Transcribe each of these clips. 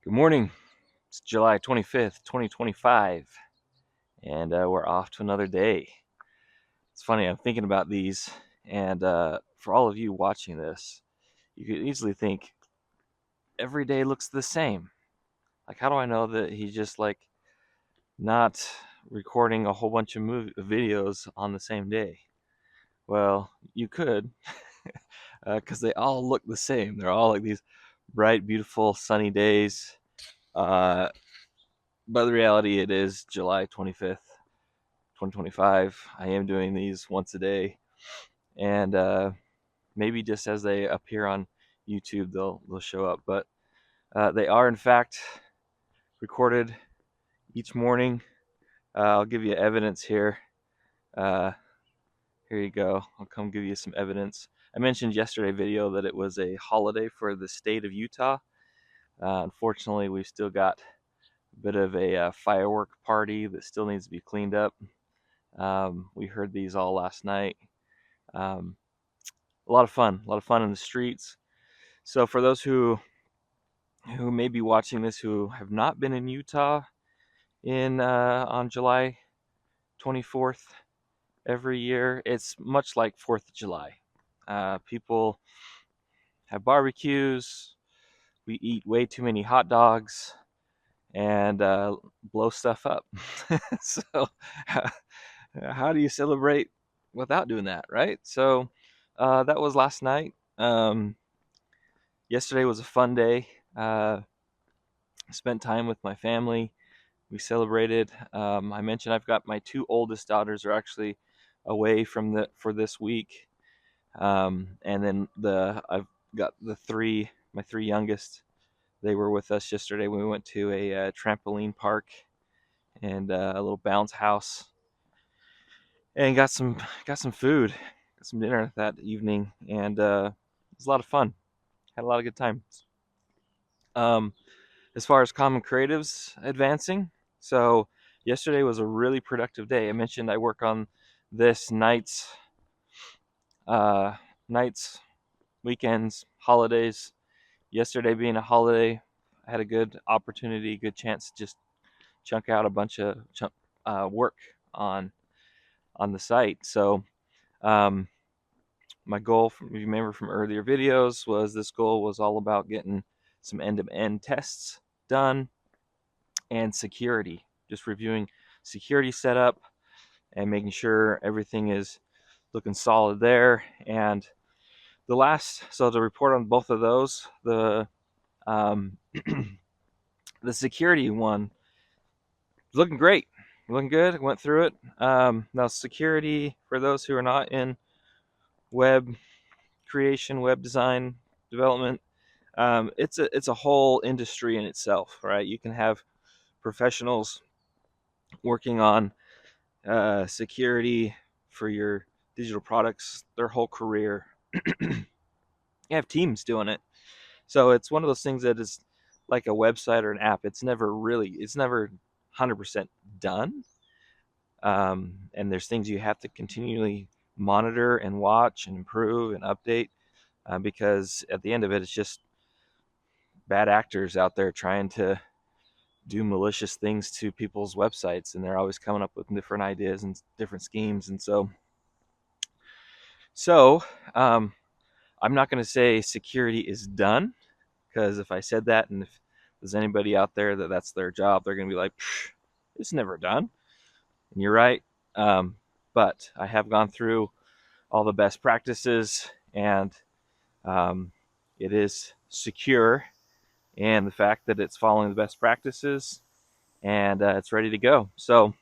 Good morning. It's July 25th, 2025, and we're off to another day. It's funny, I'm thinking about these, and for all of you watching this, you could easily think every day looks the same. Like, how do I know that he's just like not recording a whole bunch of videos on the same day? Well, you could, because they all look the same. They're all like these bright, beautiful, sunny days. Uh, but the reality, it is July 25th. 2025. I am doing these once a day, and maybe just as they appear on YouTube, they'll show up. But they are in fact recorded each morning. I'll give you evidence here. Uh, Here you go. I'll come give you some evidence. I mentioned yesterday video that it was a holiday for the state of Utah. Unfortunately, we've still got a bit of a firework party that still needs to be cleaned up. We heard these all last night. Um, a lot of fun in the streets. So for those who may be watching this who have not been in Utah in on July 24th every year, it's much like 4th of July. People have barbecues. We eat way too many hot dogs and blow stuff up. So how do you celebrate without doing that, right? So that was last night. Yesterday was a fun day. Spent time with my family. We celebrated. I mentioned I've got my two oldest daughters are actually away from for this week, and then I've got my three youngest. They were with us yesterday when we went to a trampoline park and a little bounce house, and got some food, got some dinner that evening, and it was a lot of fun. Had a lot of good times. Um, as far as Common Creatives advancing, so yesterday was a really productive day. I mentioned I work on this uh, nights, weekends, holidays. Yesterday being a holiday, I had a good opportunity, good chance to just chunk out a bunch of work on the site. So um, my goal, if you remember from earlier videos, was this goal was all about getting some end-to-end tests done and security, just reviewing security setup and making sure everything is looking solid there. And so to report on both of those, um, the security one looking great, looking good. I went through it. Now security, for those who are not in web creation, web design, development, it's a whole industry in itself, right? You can have professionals working on security for your digital products their whole career. You have teams doing it, so it's one of those things that is like a website or an app. It's never 100% done, and there's things you have to continually monitor and watch and improve and update, because at the end of it, it's just bad actors out there trying to do malicious things to people's websites, and they're always coming up with different ideas and different schemes. And so um, I'm not going to say security is done, because if I said that, and if there's anybody out there that's their job, they're going to be like, it's never done. And you're right. Um, but I have gone through all the best practices, and um, it is secure. And the fact that it's following the best practices, and it's ready to go. So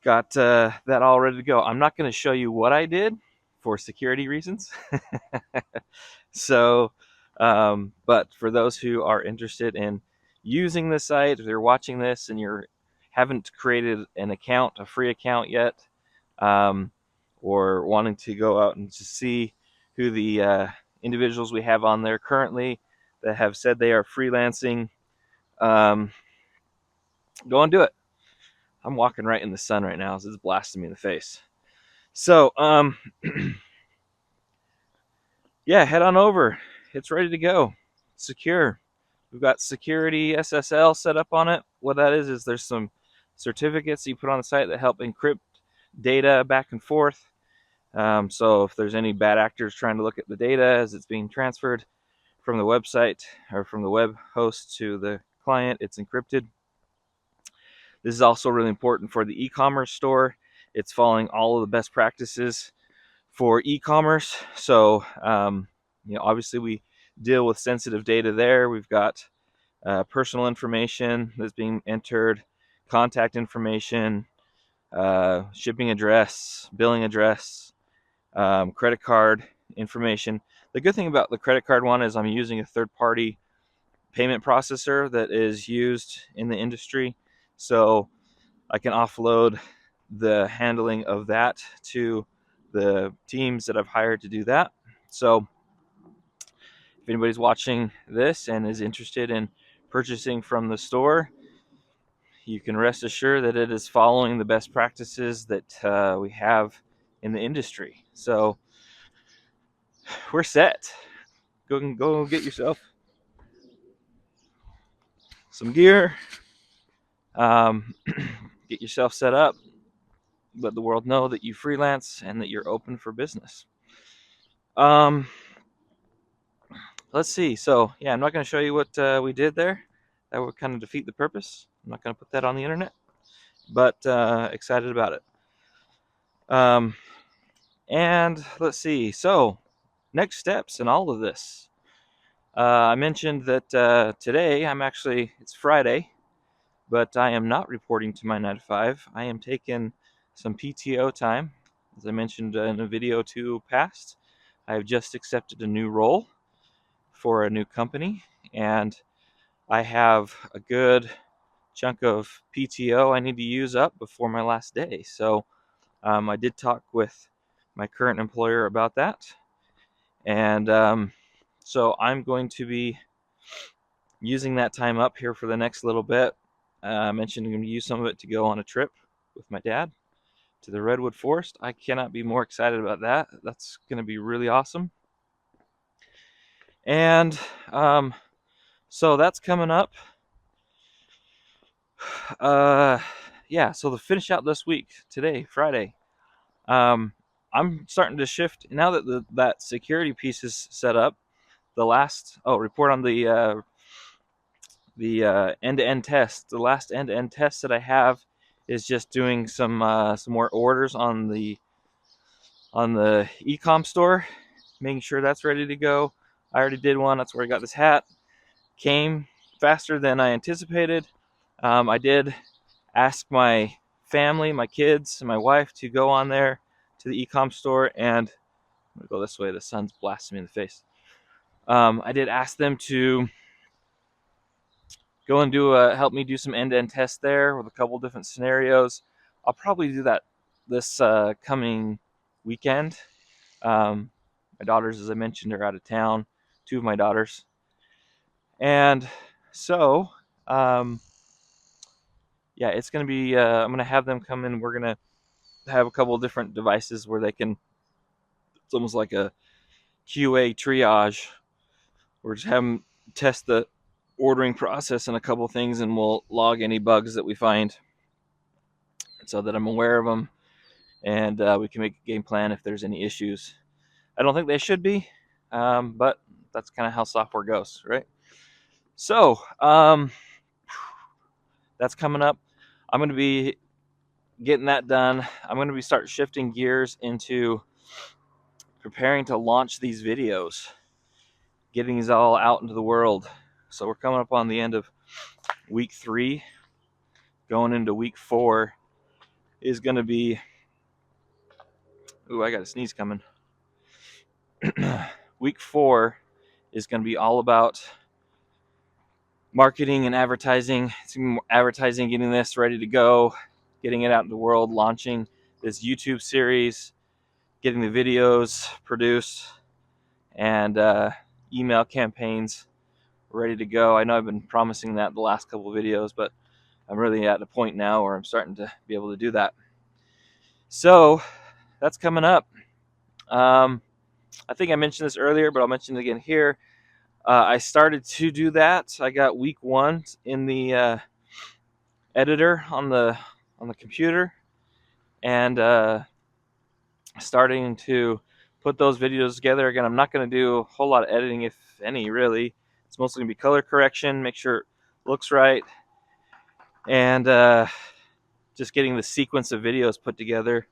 got that all ready to go. I'm not going to show you what I did for security reasons. So, but for those who are interested in using the site, if you're watching this and you haven't created an account, a free account yet, um, or wanting to go out and just see who the individuals we have on there currently that have said they are freelancing, um, go and do it. I'm walking right in the sun right now, so it's blasting me in the face. So, yeah, head on over. It's ready to go. Secure. We've got security SSL set up on it. What that is there's some certificates you put on the site that help encrypt data back and forth. So if there's any bad actors trying to look at the data as it's being transferred from the website or from the web host to the client, it's encrypted. This is also really important for the e-commerce store. It's following all of the best practices for e-commerce. So, obviously we deal with sensitive data there. We've got personal information that's being entered, contact information, shipping address, billing address, credit card information. The good thing about the credit card one is I'm using a third-party payment processor that is used in the industry, so I can offload the handling of that to the teams that I've hired to do that. So if anybody's watching this and is interested in purchasing from the store, you can rest assured that it is following the best practices that we have in the industry. So we're set. Go get yourself some gear, get yourself set up, let the world know that you freelance and that you're open for business. Let's see. So yeah, I'm not going to show you what we did there. That would kind of defeat the purpose. I'm not going to put that on the internet, but excited about it. And let's see. So next steps in all of this. I mentioned that today it's Friday, but I am not reporting to my 9 to 5. I am taking some PTO time. As I mentioned in a video two past, I have just accepted a new role for a new company, and I have a good chunk of PTO I need to use up before my last day. So I did talk with my current employer about that, and so I'm going to be using that time up here for the next little bit. I mentioned I'm going to use some of it to go on a trip with my dad to the Redwood Forest. I cannot be more excited about that. That's going to be really awesome. And so that's coming up. Yeah, so to finish out this week, today, Friday, I'm starting to shift now that that security piece is set up. Report on the end-to-end test. The last end-to-end test that I have is just doing some more orders on the e-com store, making sure that's ready to go. I already did one. That's where I got this hat. Came faster than I anticipated. I did ask my family, my kids, and my wife to go on there to the e-com store, and I'm gonna go this way. The sun's blasting me in the face. I did ask them to go and help me do some end-to-end tests there with a couple different scenarios. I'll probably do that this coming weekend. My daughters, as I mentioned, are out of town. Two of my daughters, and so yeah, it's gonna be. I'm gonna have them come in. We're gonna have a couple of different devices where they can. It's almost like a QA triage. We're just have them test the ordering process and a couple things, and we'll log any bugs that we find, so that I'm aware of them, and we can make a game plan if there's any issues. I don't think they should be, but that's kind of how software goes, right? So that's coming up. I'm going to be getting that done. I'm going to be start shifting gears into preparing to launch these videos, getting these all out into the world. So we're coming up on the end of week 3, going into week 4 is going to be. Ooh, I got a sneeze coming. Week 4 is going to be all about marketing and advertising. It's advertising, getting this ready to go, getting it out in the world, launching this YouTube series, getting the videos produced, and email campaigns ready to go. I know I've been promising that the last couple of videos, but I'm really at a point now where I'm starting to be able to do that. So that's coming up. I think I mentioned this earlier, but I'll mention it again here. I started to do that. I got week 1 in the editor on the computer, and starting to put those videos together. Again, I'm not going to do a whole lot of editing, if any, really. It's mostly going to be color correction, make sure it looks right, and just getting the sequence of videos put together.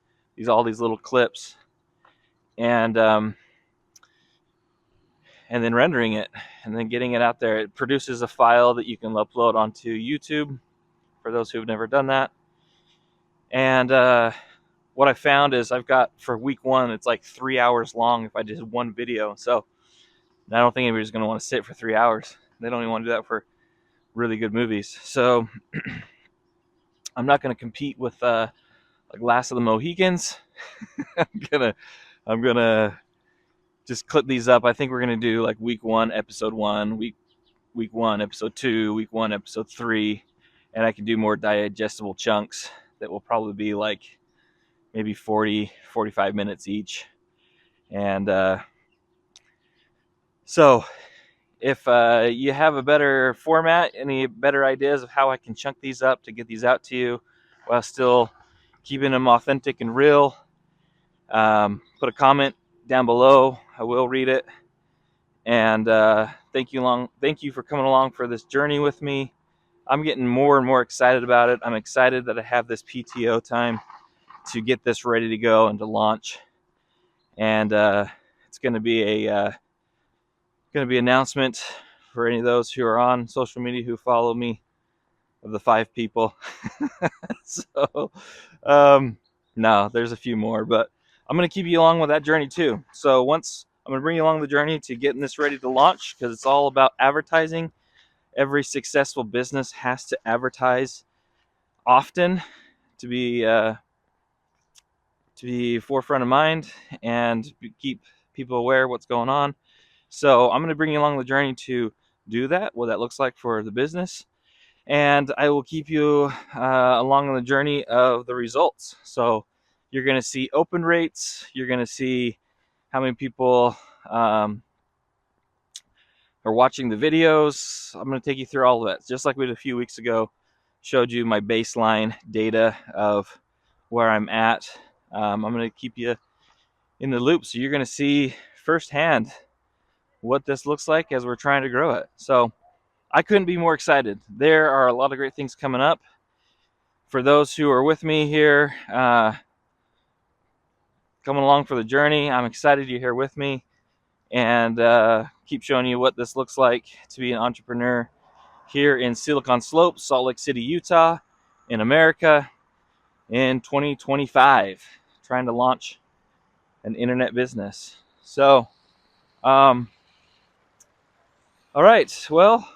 All these little clips, and then rendering it, and then getting it out there. It produces a file that you can upload onto YouTube for those who've never done that. And what I found is I've got, for week 1, it's like 3 hours long if I did one video. So I don't think anybody's going to want to sit for 3 hours. They don't even want to do that for really good movies. So I'm not going to compete with like Last of the Mohicans. I'm gonna just clip these up. I think we're gonna do like week 1, episode 1, week 1, episode 2, week 1, episode 3, and I can do more digestible chunks that will probably be like maybe 40-45 minutes each. And so if you have a better format, any better ideas of how I can chunk these up to get these out to you while still keeping them authentic and real, put a comment down below. I will read it. And thank you for coming along for this journey with me. I'm getting more and more excited about it. I'm excited that I have this PTO time to get this ready to go and to launch. And it's going to be a announcement for any of those who are on social media who follow me, of the 5 people. So no, there's a few more, but I'm going to keep you along with that journey too. So once I'm going to bring you along the journey to getting this ready to launch, because it's all about advertising. Every successful business has to advertise often to be forefront of mind and keep people aware of what's going on. So I'm going to bring you along the journey to do that, what that looks like for the business. And I will keep you along on the journey of the results. So you're going to see open rates. You're going to see how many people are watching the videos. I'm going to take you through all of that, just like we did a few weeks ago. Showed you my baseline data of where I'm at. I'm going to keep you in the loop, so you're going to see firsthand what this looks like as we're trying to grow it. So I couldn't be more excited. There are a lot of great things coming up. For those who are with me here, coming along for the journey, I'm excited you're here with me, and keep showing you what this looks like to be an entrepreneur here in Silicon Slopes, Salt Lake City, Utah, in America in 2025, trying to launch an internet business. So, all right, well,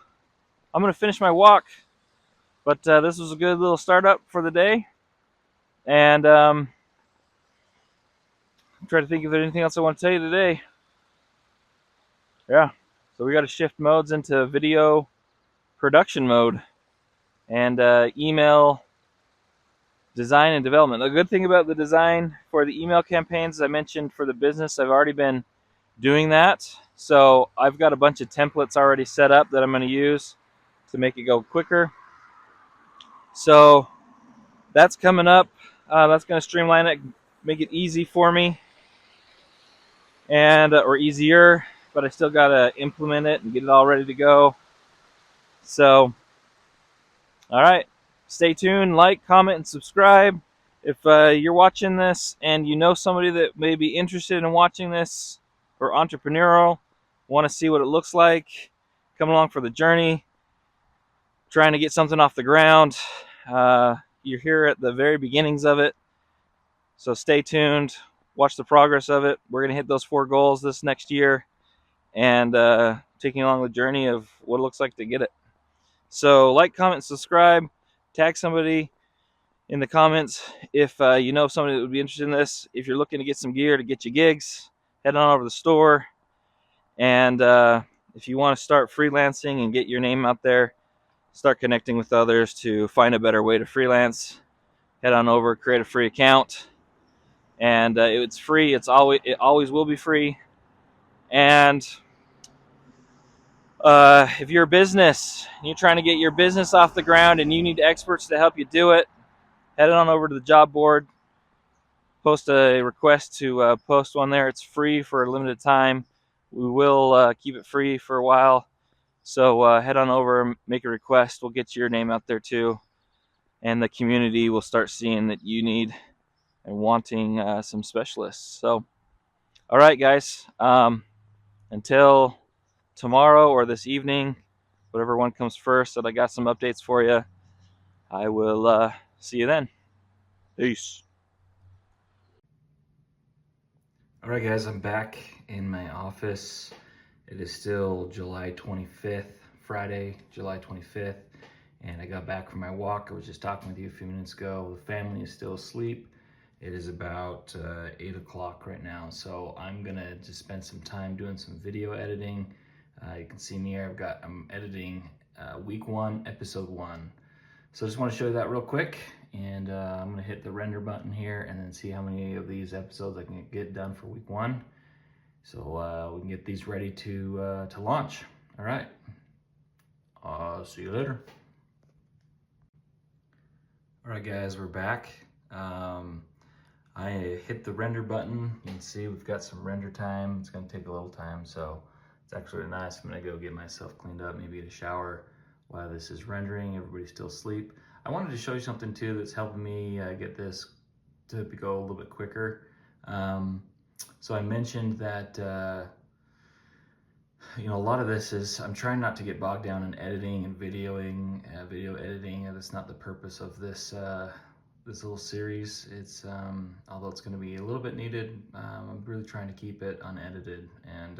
I'm going to finish my walk, but this was a good little startup for the day, and I'm trying to think if there's anything else I want to tell you today. Yeah, so we got to shift modes into video production mode and email design and development. The good thing about the design for the email campaigns, as I mentioned, for the business, I've already been doing that. So I've got a bunch of templates already set up that I'm going to use to make it go quicker. So that's coming up. That's going to streamline it, make it easy for me, and or easier, but I still got to implement it and get it all ready to go. So, all right, stay tuned, like, comment, and subscribe. If you're watching this and you know somebody that may be interested in watching this or entrepreneurial, want to see what it looks like, come along for the journey, trying to get something off the ground. You're here at the very beginnings of it, so stay tuned, watch the progress of it. We're going to hit those 4 goals this next year, and taking along the journey of what it looks like to get it. So like, comment, subscribe, tag somebody in the comments if you know somebody that would be interested in this. If you're looking to get some gear to get you gigs, head on over to the store. And if you want to start freelancing and get your name out there, start connecting with others to find a better way to freelance, head on over, create a free account. And it's free. It always will be free. And If you're a business and you're trying to get your business off the ground and you need experts to help you do it, head on over to the job board, post a request to post one there. It's free for a limited time. We will keep it free for a while. So head on over, make a request. We'll get your name out there too. And the community will start seeing that you need and wanting some specialists. So, all right, guys. Until tomorrow or this evening, whatever one comes first, that I got some updates for you. I will see you then. Peace. All right, guys, I'm back in my office. It is still July 25th, Friday, July 25th, and I got back from my walk. I was just talking with you a few minutes ago. The family is still asleep. It is about 8 o'clock right now, so I'm gonna just spend some time doing some video editing. You can see me here, I'm editing week 1, episode 1. So I just want to show you that real quick, and I'm gonna hit the render button here and then see how many of these episodes I can get done for week 1. So we can get these ready to launch. All right, see you later. All right, guys, we're back. I hit the render button. You can see we've got some render time. It's gonna take a little time, so it's actually really nice. I'm gonna go get myself cleaned up, maybe get a shower while this is rendering. Everybody's still asleep. I wanted to show you something too that's helping me get this to go a little bit quicker. So I mentioned that a lot of this is, I'm trying not to get bogged down in editing and videoing, video editing. That's not the purpose of this this little series. It's although it's going to be a little bit needed, I'm really trying to keep it unedited. And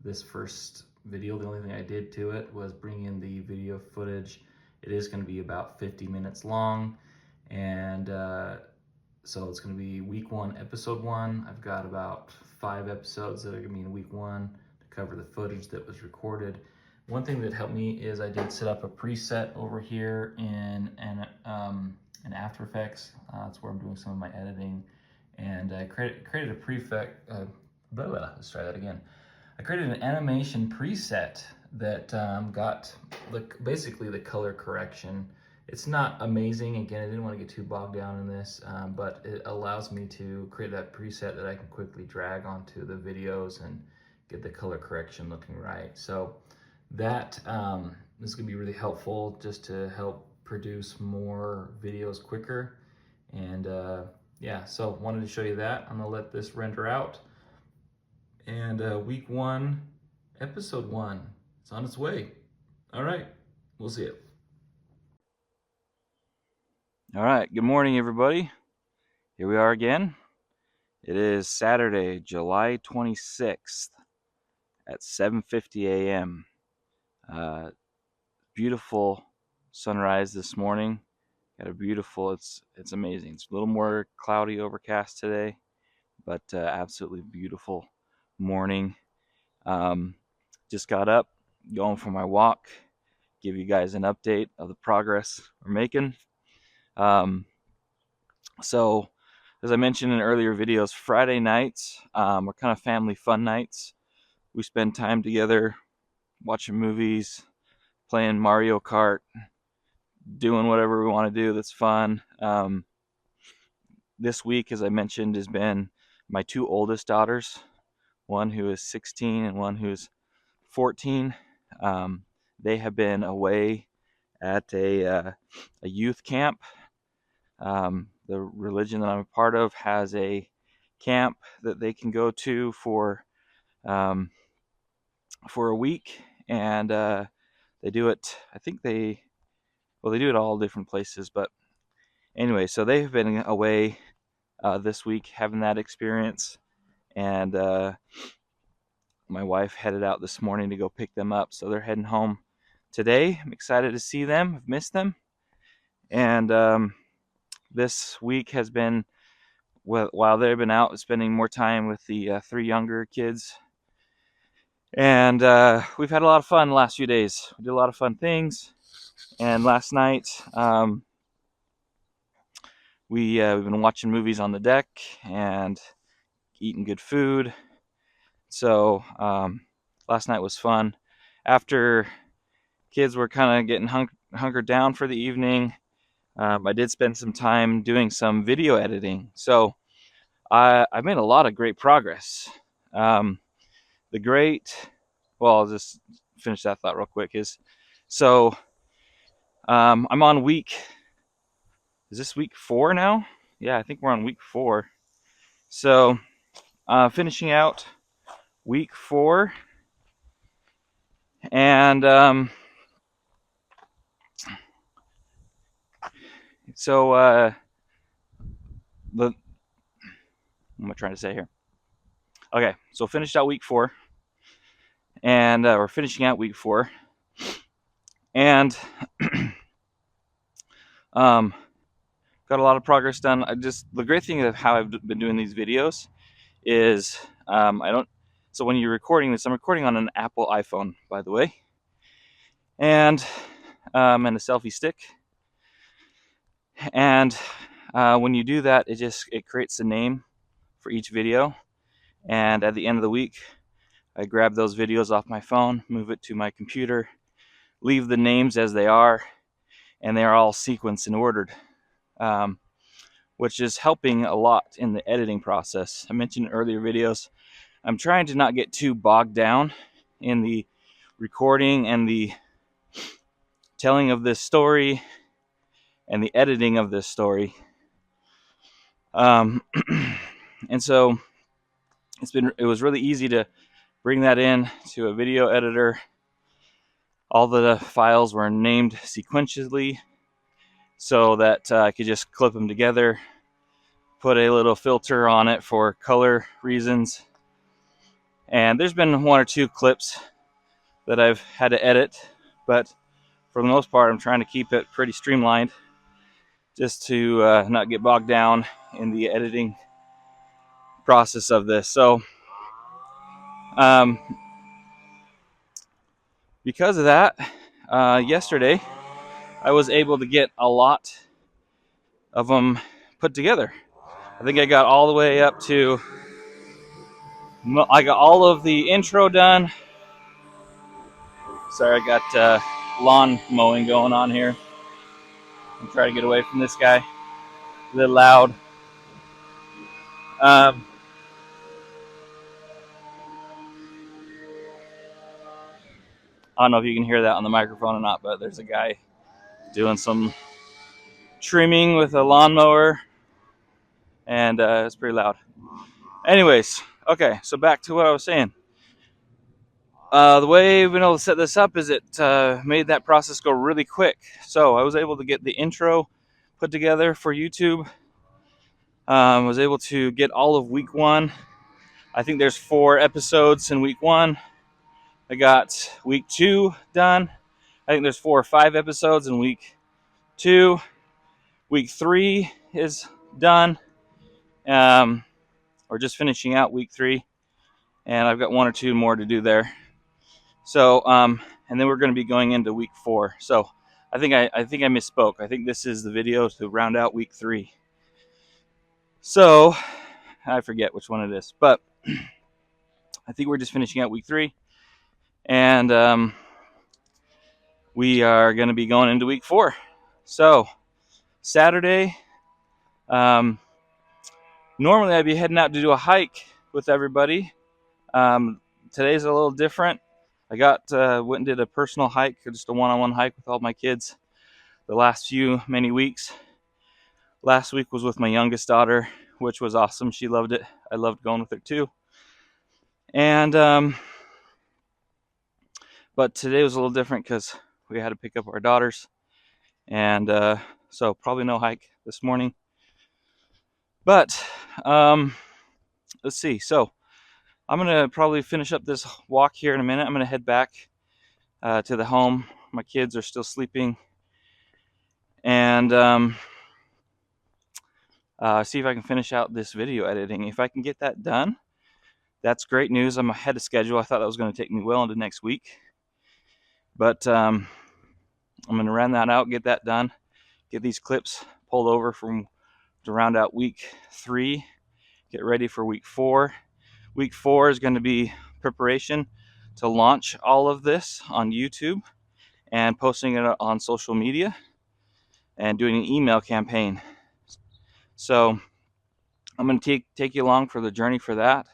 this first video, the only thing I did to it was bring in the video footage. It is going to be about 50 minutes long, and so it's going to be week 1, episode 1. I've got about 5 episodes that are going to be in week 1 to cover the footage that was recorded. One thing that helped me is I did set up a preset over here in After Effects. That's where I'm doing some of my editing, and I created a prefect. Let's try that again. I created an animation preset that got basically the color correction. It's not amazing. Again, I didn't want to get too bogged down in this, but it allows me to create that preset that I can quickly drag onto the videos and get the color correction looking right. So that is going to be really helpful just to help produce more videos quicker. And yeah, so wanted to show you that. I'm going to let this render out. And week 1, episode 1, it's on its way. All right, we'll see it. All right, good morning, everybody. Here we are again. It is Saturday, July 26th at 7:50 a.m. Beautiful sunrise this morning. Got a beautiful, it's amazing. It's a little more cloudy, overcast today, but absolutely beautiful morning. Just got up, going for my walk, give you guys an update of the progress we're making. So as I mentioned in earlier videos, Friday nights are kind of family fun nights. We spend time together watching movies, playing Mario Kart, doing whatever we want to do that's fun. This week, as I mentioned, has been my 2 oldest daughters, one who is 16 and one who's 14. They have been away at a youth camp. The religion that I'm a part of has a camp that they can go to for a week, and they do it. I think they do it all different places, but anyway, so they've been away this week having that experience, and my wife headed out this morning to go pick them up, so they're heading home today. I'm excited to see them. I've missed them, and this week has been, while they've been out, spending more time with the 3 younger kids, and we've had a lot of fun the last few days. We did a lot of fun things, and last night we've been watching movies on the deck and eating good food. So last night was fun. after kids were kind of getting hunkered down for the evening, I did spend some time doing some video editing. So I've made a lot of great progress. I'll just finish that thought real quick. I'm on is this week 4 now? Yeah, I think we're on week 4. So finishing out week 4, and what am I trying to say here? Okay, so finished out week 4, and we're finishing out week 4, and got a lot of progress done. The great thing of how I've been doing these videos is so when you're recording this, I'm recording on an Apple iPhone, by the way, and a selfie stick. And when you do that, it creates a name for each video. And at the end of the week, I grab those videos off my phone, move it to my computer, leave the names as they are, and they are all sequenced and ordered, which is helping a lot in the editing process. I mentioned in earlier videos, I'm trying to not get too bogged down in the recording and the telling of this story and the editing of this story. And so it was really easy to bring that in to a video editor. All the files were named sequentially so that I could just clip them together, put a little filter on it for color reasons. And there's been 1 or 2 clips that I've had to edit, but for the most part, I'm trying to keep it pretty streamlined just to not get bogged down in the editing process of this. So because of that, yesterday I was able to get a lot of them put together. I think I got all the way up to, I got all of the intro done. Sorry, I got lawn mowing going on here. I'm trying to get away from this guy. A little loud. I don't know if you can hear that on the microphone or not, but there's a guy doing some trimming with a lawnmower, and it's pretty loud. Anyways, okay, so back to what I was saying. The way we've been able to set this up is it made that process go really quick. So I was able to get the intro put together for YouTube. Was able to get all of week 1. I think there's 4 episodes in week 1. I got week 2 done. I think there's 4 or 5 episodes in week 2. Week 3 is done. We're just finishing out week 3, and I've got 1 or 2 more to do there. So, and then we're going to be going into week 4. So, I think I misspoke. I think this is the video to round out week 3. So, I forget which one it is, but I think we're just finishing out week 3, and we are going to be going into week 4. So, Saturday, normally I'd be heading out to do a hike with everybody. Today's a little different. I went and did a personal hike, just a one-on-one hike with all my kids the last many weeks. Last week was with my youngest daughter, which was awesome. She loved it. I loved going with her too. And but today was a little different because we had to pick up our daughters, and so probably no hike this morning. But let's see. So I'm gonna probably finish up this walk here in a minute. I'm gonna head back to the home. My kids are still sleeping, and see if I can finish out this video editing. If I can get that done, that's great news. I'm ahead of schedule. I thought that was going to take me well into next week, but I'm going to run that out, get that done, get these clips pulled over to round out week 3, get ready for week 4. Week 4 is going to be preparation. to launch all of this on YouTube and posting it on social media and doing an email campaign. So I'm going to take you along for the journey for that,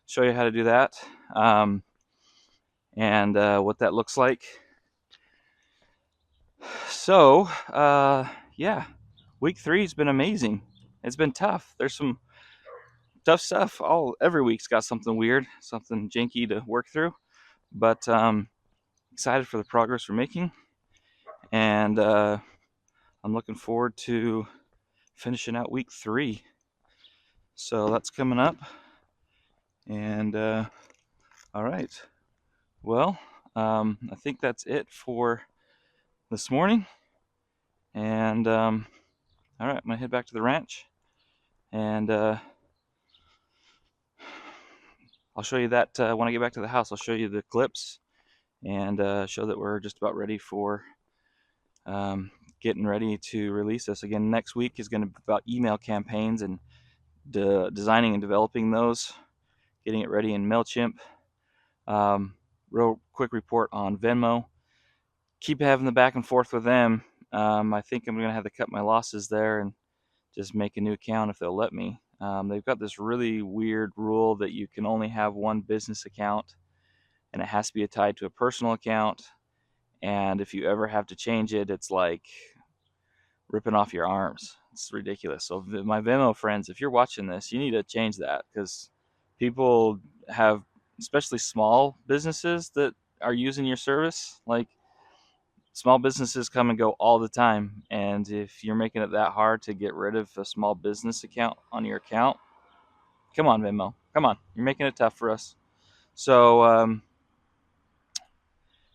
show you how to do that, and what that looks like. So, yeah, week 3 has been amazing. It's been tough. There's some tough stuff. Every week's got something weird, something janky to work through, but excited for the progress we're making, and I'm looking forward to finishing out week 3. So that's coming up, and all right. Well, I think that's it for this morning, and all right, I'm gonna head back to the ranch, and I'll show you that when I get back to the house. I'll show you the clips and show that we're just about ready for getting ready to release this. Again, next week is going to be about email campaigns and designing and developing those, getting it ready in MailChimp. Real quick report on Venmo. Keep having the back and forth with them. I think I'm going to have to cut my losses there and just make a new account if they'll let me. They've got this really weird rule that you can only have one business account, and it has to be tied to a personal account. And if you ever have to change it, it's like ripping off your arms. It's ridiculous. So my Venmo friends, if you're watching this, you need to change that, because people have, especially small businesses that are using your service, like small businesses come and go all the time. And if you're making it that hard to get rid of a small business account on your account, come on, Venmo. Come on. You're making it tough for us. So,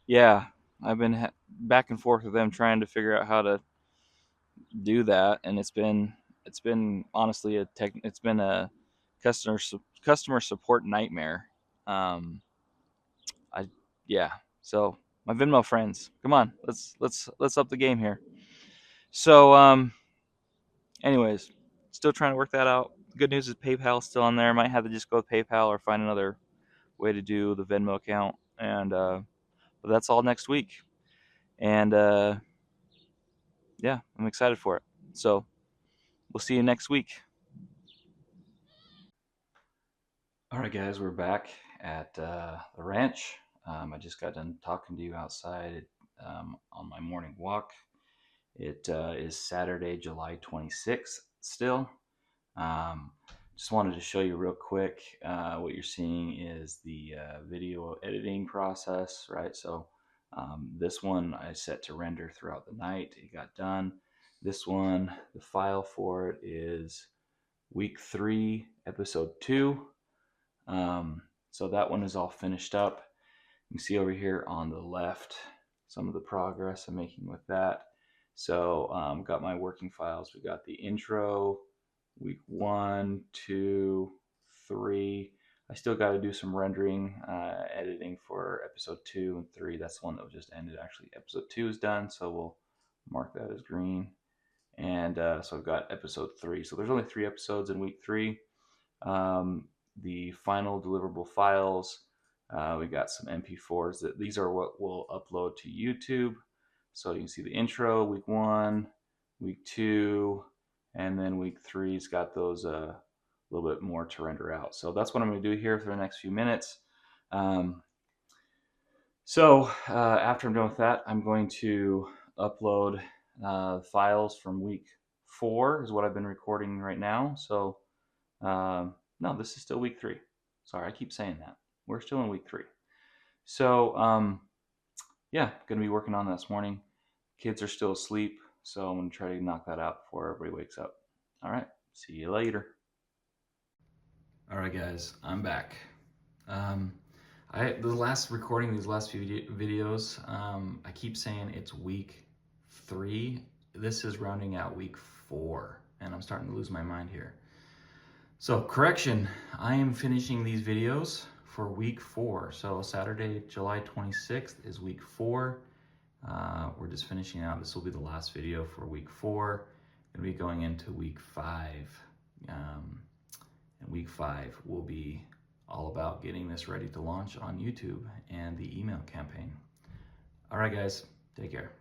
yeah, I've been back and forth with them trying to figure out how to do that, and it's been honestly it's been a customer support nightmare. I Yeah. So my Venmo friends, come on, let's up the game here. So, anyways, still trying to work that out. Good news is PayPal's still on there. Might have to just go with PayPal or find another way to do the Venmo account, and but that's all next week. And yeah, I'm excited for it. So we'll see you next week. All right, guys, we're back at the ranch. I just got done talking to you outside on my morning walk. It is Saturday, July 26th still. Just wanted to show you real quick. What you're seeing is the video editing process, right? So this one I set to render throughout the night. It got done. This one, the file for it is week 3, episode 2. So that one is all finished up. You can see over here on the left some of the progress I'm making with that. So got my working files. We got the intro, week 1, 2, 3. I still got to do some rendering, editing for episode 2 and 3. That's the one that just ended. Actually, episode 2 is done, so we'll mark that as green. And so I've got episode 3. So there's only 3 episodes in week 3. The final deliverable files, we got some MP4s. These are what we'll upload to YouTube. So you can see the intro, week 1, week 2, and then week 3's got those a little bit more to render out. So that's what I'm going to do here for the next few minutes. So after I'm done with that, I'm going to upload files from week 4 is what I've been recording right now. So no, this is still week 3. Sorry, I keep saying that. We're still in week 3. So, yeah, going to be working on that this morning. Kids are still asleep, so I'm going to try to knock that out before everybody wakes up. All right, see you later. All right, guys, I'm back. The last recording, these last few videos, I keep saying it's week 3. This is rounding out week 4, and I'm starting to lose my mind here. So correction, I am finishing these videos for week 4. So Saturday, July 26th is week 4. We're just finishing out. This will be the last video for week 4. Going to be going into week 5. And week 5 will be all about getting this ready to launch on YouTube and the email campaign. All right, guys, take care.